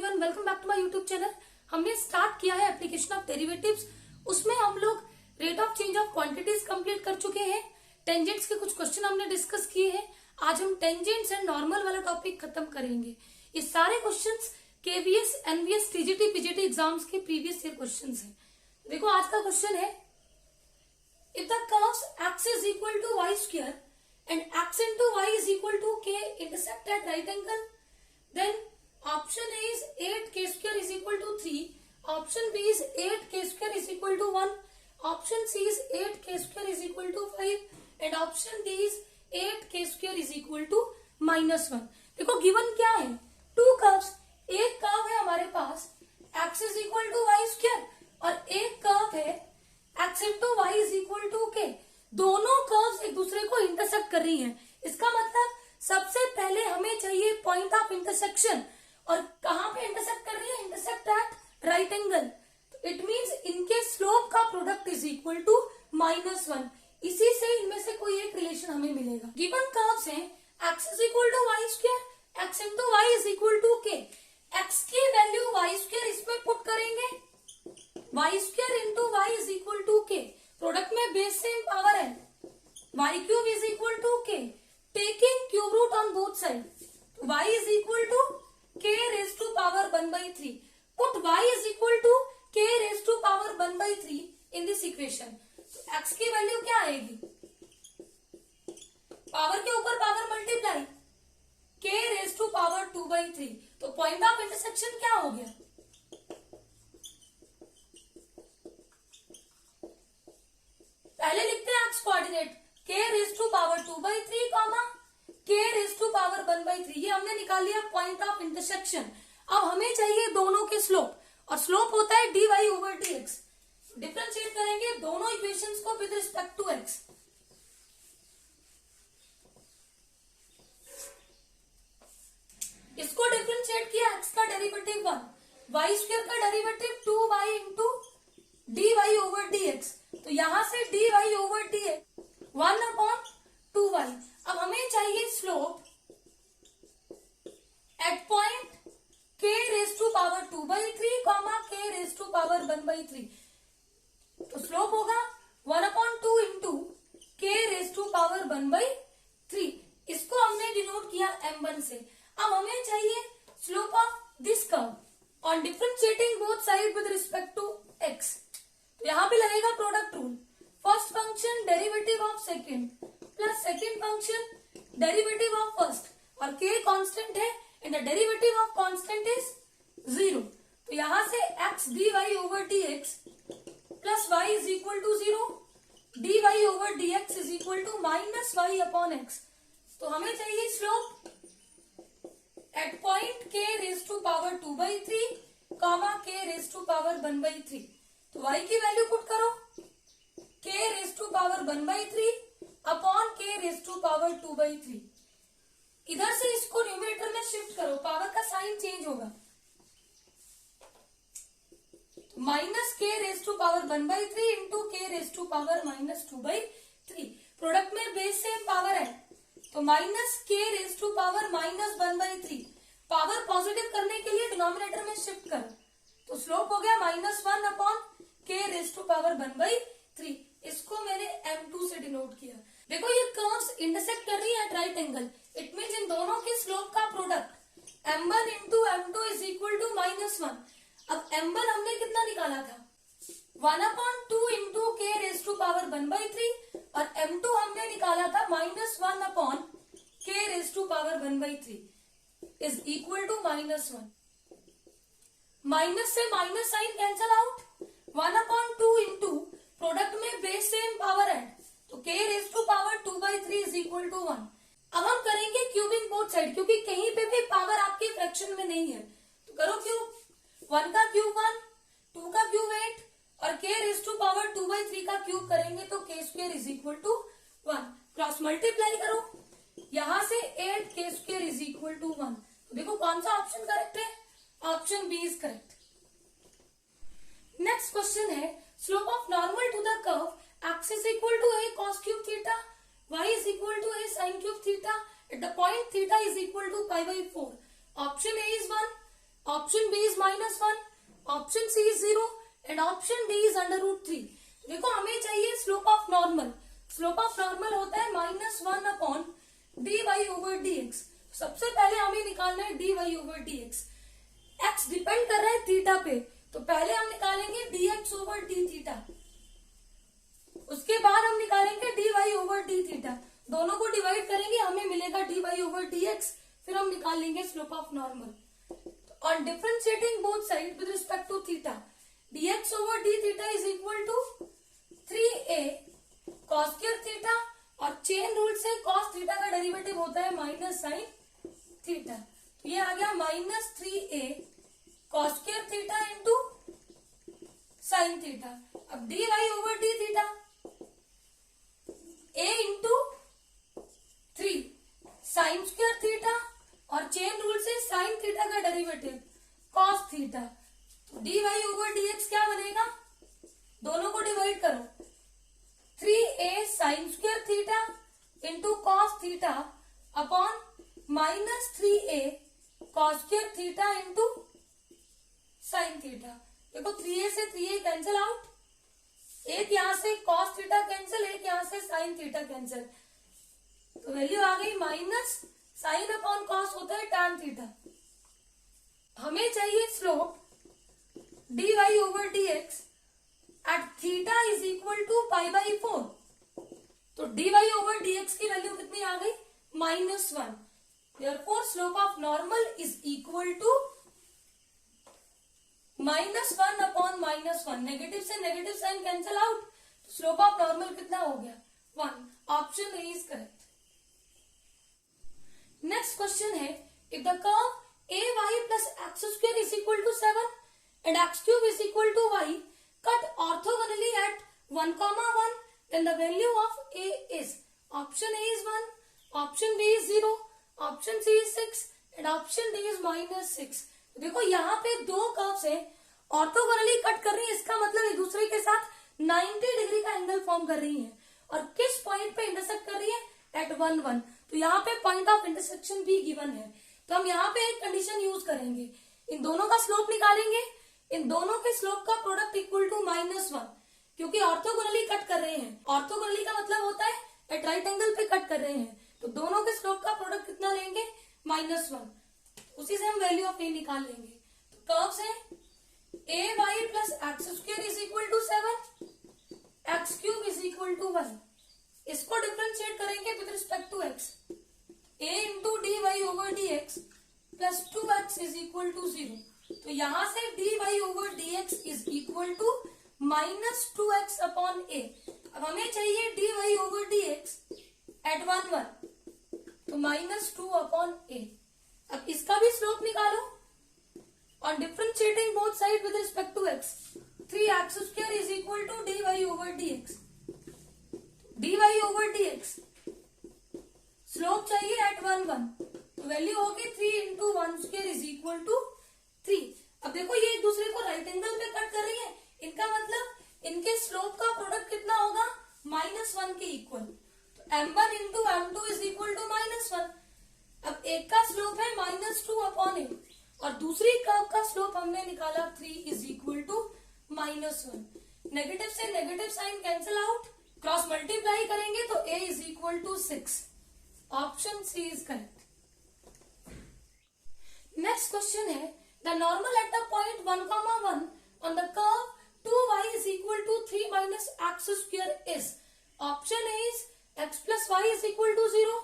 Everyone, welcome back to my YouTube channel. हमने start किया है एप्लीकेशन ऑफ डेरिवेटिव्स। उसमें हम लोग rate of change of quantities complete कर चुके हैं। टेंजेंट्स के कुछ क्वेश्चन हमने डिस्कस किए हैं। आज हम टेंजेंट्स एंड नॉर्मल वाला टॉपिक खत्म करेंगे। ये सारे questions KVS, NVS, TGT, PGT exams के प्रीवियस ईयर क्वेश्चंस हैं। देखो आज का क्वेश्चन है, if the curves x is equal to y square and x into y is equal to k intersect at right angle, then option A is 8k square is equal to 3, option B is 8k square is equal to 1, option C is 8k square is equal to 5 and option D is 8k square is equal to -1। देखो given क्या है, to curves. एक curve है हमारे पास x is equal to y square और एक curve है x into y is equal to k। दोनों कर्व्स एक दूसरे को इंटरसेक्ट कर रही हैं। इसका मतलब सबसे पहले हमें चाहिए पॉइंट ऑफ इंटरसेक्शन, और कहां पे इंटरसेक्ट कर रही है, intersect at right angle. It means इनके स्लोप का प्रोडक्ट इज इक्वल टू -1। इसी से इनमें से कोई एक रिलेशन हमें मिलेगा। गिवन कर्व्स हैं x is equal to y square, x into y is equal to k। x की वैल्यू y square इसमें पुट करेंगे, y square into y is equal to k। Product में बेस सेम पावर है, y cube is equal to k, taking cube root on both sides, y is equal to k raised to power 1/3। put y is equal to k raised to power 1/3 in this equation। तो x की value क्या आएगी, power के ऊपर power multiply, k raised to power 2/3। तो point of intersection क्या हो गया, पहले लिखते हैं x coordinate, k raised to power 2/3 comma k raised to power 1/3। ये हमने निकाल लिया पॉइंट ऑफ इंटरसेक्शन। अब हमें चाहिए दोनों के स्लोप, और स्लोप होता है dy/dx। डिफरेंशिएट करेंगे दोनों इक्वेशंस को विद रिस्पेक्ट टू x। इसको डिफरेंशिएट किया, x का डेरिवेटिव 1, y स्क्वायर का डेरिवेटिव 2y इंटू dy/dx। तो यहां से dy/dx 1/2y। अब हमें चाहिए slope at point k raised to power 2/3 comma k raised to power 1/3। तो स्लोप होगा 1/2 into k raised to power 1/3। इसको हमने डिनोट किया m1 से। अब हमें चाहिए slope of this curve on differentiating both side with respect to x। तो यहां पे लगेगा product rule, first function derivative of second plus second function derivative of first, और k कांस्टेंट है and the derivative of constant is 0। तो यहां से x dy/dx plus y is equal to 0, dy/dx is equal to -y/x। तो हमें चाहिए slope at point k raised to power 2/3 comma k raised to power 1/3। तो y की value put करो, k raised to power 1/3 upon k raised to power 2/3। इधर से इसको numerator में शिफ्ट करो, पावर का साइन चेंज होगा, minus k raised to power 1/3 into k raised to power -2/3। Product में बेस सेम पावर है, तो minus k raised to power -1/3। Power positive करने के लिए डिनोमिनेटर में शिफ्ट करो, तो स्लोप हो गया -1 upon k raised to power 1/3। इसको मैंने m2 से डिनोट किया। देखो ये कर्व्स इंटरसेक्ट कर रही है at right angle. It means इन दोनों के स्लोप का product m1 into m2 is equal to -1। अब m1 हमने कितना निकाला था, 1/2 into k raised to power 1/3, और m2 हमने निकाला था -1 upon k raised to power 1/3 is equal to -1। Minus से minus sign cancel out, 1/2 into product में बेस सेम पावर है, तो k raised to power 2/3 is equal to 1। अब हम करेंगे क्यूबिंग बोथ साइड, क्योंकि कहीं पे भी पावर आपके फ्रैक्शन में नहीं है। तो करो क्यूब, 1 का क्यूब 1, 2 का क्यूब 8 और k raised to power 2/3 का क्यूब करेंगे तो k square is equal to 1। Cross multiply करो, यहां से 8k square is equal to 1। तो देखो कौन सा ऑप्शन करेक्ट है, option B is correct. Next question है, slope of normal to the curve x is equal to a cos cube theta, y is equal to a sin cube theta at the point theta is equal to pi/4। Option A is 1, option B -1, option C is 0 and option D is √3। देखो हमें चाहिए slope of normal. Slope of normal होता है -1 upon dy/dx। सबसे पहले हमें निकालना है dy/dx। x डिपेंड कर रहा है थीटा पे, तो पहले हम निकालेंगे dx/dθ, उसके बाद हम निकालेंगे dy/dθ। दोनों को डिवाइड करेंगे, हमें मिलेगा dy/dx, फिर हम निकाल लेंगे slope of normal. On differentiating both side with respect to theta, dx/dθ is equal to 3a cos square theta, और चेन रूल से cos थीटा का डेरिवेटिव होता है माइनस साइन थीटा। तो ये आ गया -3a cos square theta into sine theta. अब dy/dθ a into 3 sine square theta, और चेन रूल से साइन थीटा का डेरिवेटिव cos थीटा। तो dy/dx क्या बनेगा, दोनों को डिवाइड करो, 3a sine square theta into cos theta upon -3a cos square theta into sine theta. देखो 3a से 3a कैंसिल आउट, एक यहां से cos थीटा कैंसिल, एक यहां से साइन थीटा कैंसिल, तो वैल्यू आ गई माइनस साइन अपॉन कॉस होता है tan थीटा। हमें चाहिए slope dy/dx at theta is equal to π/4। तो dy/dx की वैल्यू कितनी आ गई, -1। Therefore slope of normal is equal to -1 upon -1। Negative से नेगेटिव साइन कैंसिल आउट, तो स्लोप ऑफ नॉर्मल कितना हो गया, 1। Option A is correct. Next question है, if the curve ay plus x² is equal to 7 and x³ is equal to y cut orthogonally at 1, 1, then the value of a is, option A is 1, option B is 0, option C is 6 and option D is -6। देखो यहाँ पे दो curves हैं, orthogonally cut कर रही है, इसका मतलब एक दूसरे के साथ 90 डिग्री का एंगल फॉर्म कर रही है, और किस पॉइंट पे इंटरसेक्ट कर रही है, एट 1, 1। तो यहाँ पे पॉइंट ऑफ इंटरसेक्शन भी गिवन है, तो हम यहाँ पे एक कंडीशन यूज करेंगे, इन दोनों का स्लोप निकालेंगे, इन दोनों के स्लोप का प्रोडक्ट इक्वल टू -1, क्योंकि ऑर्थोगोनली कट कर रहे हैं। ऑर्थोगोनली का मतलब होता है एट राइट एंगल पे कट कर रहे हैं, तो दोनों के स्लोप का प्रोडक्ट कितना लेंगे, -1। उसी से हम वैल्यू ऑफ ए निकाल लेंगे। तो कर्व्स है ay plus x² is equal to 7, x³ is equal to 1। इसको डिफरेंशिएट करेंगे with respect to x, a into dy/dx plus 2x is equal to 0। तो यहां से dy/dx is equal to -2x upon a। अब हमें चाहिए dy/dx eight 1, 1, तो -2 upon a। अब इसका भी स्लोप निकालो, on differentiating both side with respect to x, 3x² is equal to dy/dx। dy/dx slope चाहिए एट 1, 1, तो वैल्यू होगी 3 इंटू 1² इज इक्वल टू 3। अब देखो ये एक दूसरे को राइट एंगल पे कट कर रही है, इनका मतलब इनके स्लोप का प्रोडक्ट कितना होगा, -1 के इक्वल। तो m1 into m2 is equal to -1। अब एक का स्लोप है -2 अपॉन ए, और दूसरी कर्व का स्लोप हमने निकाला 3 इज इक्वल टू -1। नेगेटिव से negative sign cancel out, cross multiply करेंगे तो a is equal to 6। Option C is correct. Next question है, the normal at the point 1, 1 on the curve 2y is equal to 3 minus x² is, option A is x plus y is equal to 0,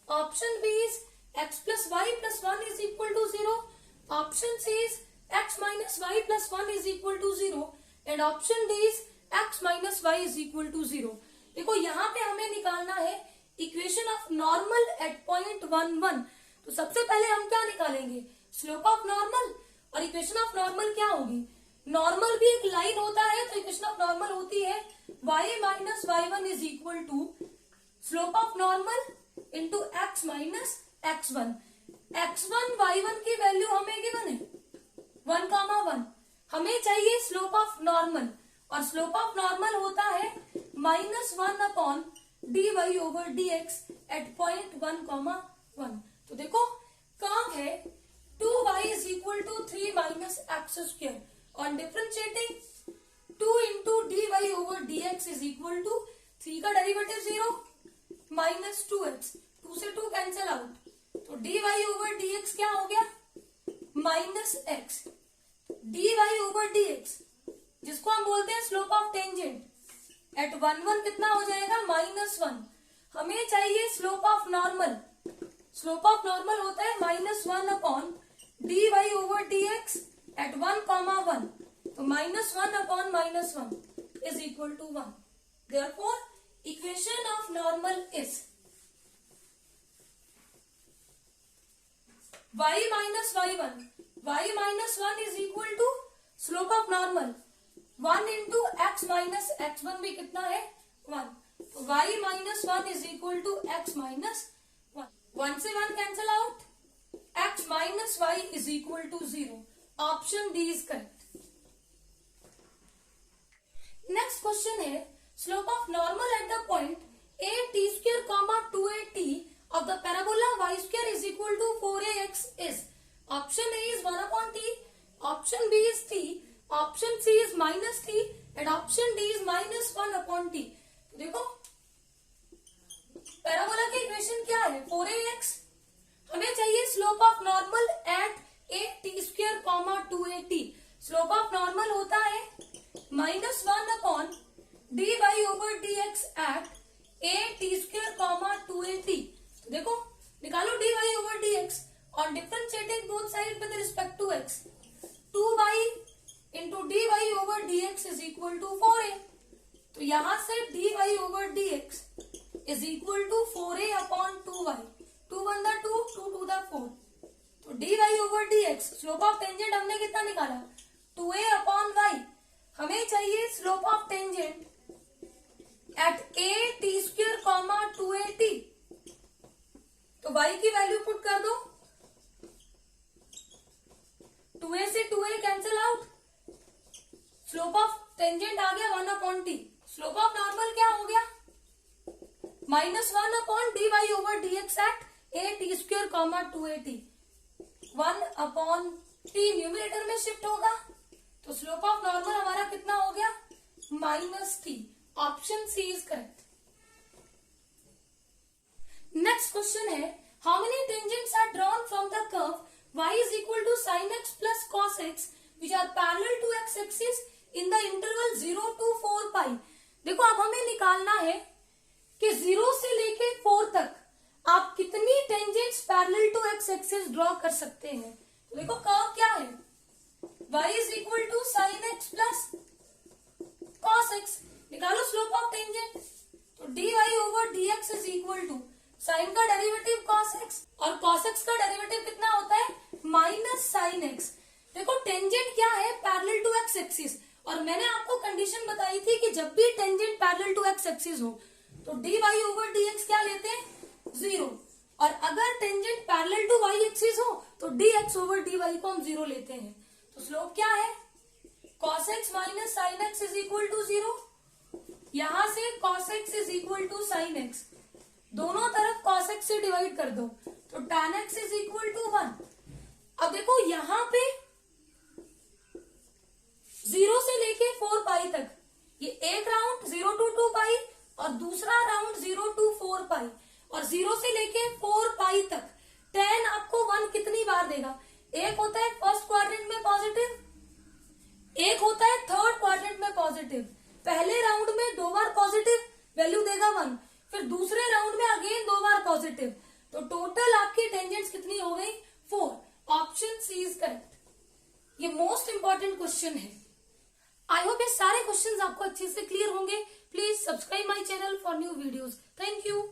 option B is x plus y plus 1 is equal to 0, option C is x minus y plus 1 is equal to 0 and option D is x minus y is equal to 0। देखो यहाँ पे हमें निकालना है equation of normal eight point 1, 1। तो सबसे पहले हम क्या निकालेंगे, स्लोप ऑफ नॉर्मल, और इक्वेशन ऑफ नॉर्मल क्या होगी, नॉर्मल भी एक लाइन होता है, तो इक्वेशन ऑफ नॉर्मल होती है y minus y1 is equal to slope of normal into x minus x1। x1 y1 की वैल्यू हमें गिवन है 1, 1। हमें चाहिए स्लोप ऑफ नॉर्मल, और स्लोप ऑफ नॉर्मल होता है -1 अपॉन dy/dx एट पॉइंट 1, 1। तो देखो कर्व है 2y is equal to 3 minus x square on differentiating 2 into d y over d x is equal to 3 का डेरिवेटिव 0 माइनस 2x, 2 से 2 cancel out, तो d y over d x क्या हो गया minus x, d y over d x जिसको हम बोलते हैं स्लोप ऑफ टेंजेंट एट 1 1 कितना हो जाएगा -1। हमें चाहिए slope of normal, slope of normal होता है -1 upon d y over d x at 1, 1, तो -1 upon -1 is equal to 1। Therefore equation of normal is y minus y1, y minus 1 is equal to slope of normal 1 into x minus x1 भी कितना है 1, तो y minus 1 is equal to x minus 1, 1 से 1 cancel out, x minus y is equal to 0, option D is correct. Next question है slope of normal at the point a t square comma 2at of the parabola y square is equal to 4ax is option A is 1 upon t, option B is t, option C is minus t and option D is minus 1 upon t। तो देखो parabola की equation क्या है 4ax, हमें चाहिए slope of normal at a t square comma 2at, slope of normal होता है -1 upon dy over dx at a t square comma 2at। देखो निकालो dy over dx on differentiating both sides with respect to x, 2y into dy over dx is equal to 4a, तो यहां से dy over dx is equal to 4a upon 2y, 2 1 the 2, 2 2 the 4, तो dy over dx slope of tangent हमने कितना निकाला 2a upon y, हमें चाहिए slope of tangent at a t square comma 2at, तो y की वैल्यू पुट कर दो, 2a से 2a cancel out, slope of tangent आ गया 1 upon t, slope of normal क्या हो गया -1 upon dy over dx at a t square comma 2at, 1 upon t numerator में शिफ्ट होगा, तो स्लोप ऑफ नॉर्मल हमारा कितना हो गया -t, option C is correct. Next question है how many tangents are drawn from the curve y is equal to sin x plus cos x which are parallel to x axis in the interval 0 to 4 pi। देखो अब हमें निकालना है कि 0 से लेके 4 तक आप कितनी tangents parallel to x axis draw कर सकते हैं। तो देखो कर्व क्या है y is equal to sin x plus cos x, निकालो स्लोप ऑफ टेंजेंट, तो dy over dx is equal to sine का डेरिवेटिव cos x और cos x का डेरिवेटिव कितना होता है माइनस साइन x। देखो टेंजेंट क्या है पैरेलल टू x एक्सिस, और मैंने आपको कंडीशन बताई थी कि जब भी tangent parallel to x axis हो तो dy over dx क्या लेते हैं 0, और अगर tangent parallel to y axis हो तो dx over dy को हम 0 लेते हैं। तो स्लोप क्या है cos x minus sine x is equal to 0, यहां से cos x is equal to sine x, दोनों तरफ cos x से डिवाइड कर दो तो tan x is equal to 1। अब देखो यहां पे 0 से लेके 4 पाई तक ये एक राउंड 0 to 2 पाई और दूसरा राउंड 0 to 4 पाई, और 0 से लेके 4 पाई तक tan आपको 1 कितनी बार देगा, एक होता है फर्स्ट क्वाड्रेंट में पॉजिटिव, एक होता है थर्ड क्वाड्रेंट में पॉजिटिव। पहले राउंड में 2 बार पॉजिटिव वैल्यू देगा 1, फिर दूसरे राउंड में अगेन 2 बार पॉजिटिव, तो टोटल आपकी टेंजेंट्स कितनी हो गई 4, ऑप्शन सी इज करेक्ट। ये मोस्ट इंपॉर्टेंट क्वेश्चन है। आई होप ये सारे क्वेश्चंस आपको अच्छे से क्लियर होंगे। Please subscribe my channel for new videos. Thank you.